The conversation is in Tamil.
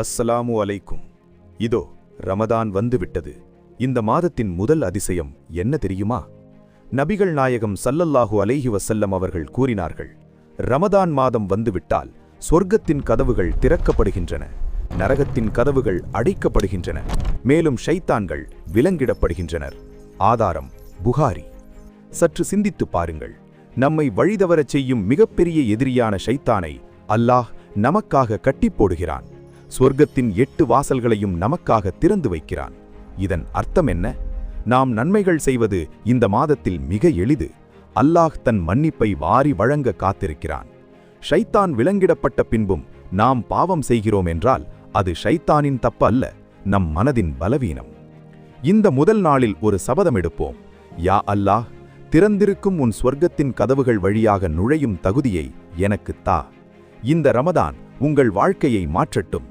அஸ்ஸலாமு அலைக்கும். இதோ ரமதான் வந்துவிட்டது. இந்த மாதத்தின் முதல் அதிசயம் என்ன தெரியுமா? நபிகள் நாயகம் ஸல்லல்லாஹு அலைஹி வஸல்லம் அவர்கள் கூறினார்கள், ரமதான் மாதம் வந்துவிட்டால் சொர்க்கத்தின் கதவுகள் திறக்கப்படுகின்றன, நரகத்தின் கதவுகள் அடைக்கப்படுகின்றன, மேலும் ஷைத்தான்கள் விலங்கிடப்படுகின்றனர். ஆதாரம் புகாரி. சற்று சிந்தித்துப் பாருங்கள். நம்மை வழிதவரச் செய்யும் மிகப்பெரிய எதிரியான ஷைத்தானை அல்லாஹ் நமக்காக கட்டிப்போடுகிறான். சொர்க்கத்தின் 8 வாசல்களையும் நமக்காக திறந்து வைக்கிறான். இதன் அர்த்தம் என்ன? நாம் நன்மைகள் செய்வது இந்த மாதத்தில் மிக எளிது. அல்லாஹ் தன் மன்னிப்பை வாரி வழங்க காத்திருக்கிறான். ஷைத்தான் விலங்கிடப்பட்ட பின்பும் நாம் பாவம் செய்கிறோம் என்றால் அது ஷைத்தானின் தப்பு அல்ல, நம் மனதின் பலவீனம். இந்த முதல் நாளில் ஒரு சபதம் எடுப்போம். யா அல்லாஹ், திறந்திருக்கும் உன் சொர்க்கத்தின் கதவுகள் வழியாக நுழையும் தகுதியை எனக்குத் தா. இந்த ரமதான் உங்கள் வாழ்க்கையை மாற்றட்டும்.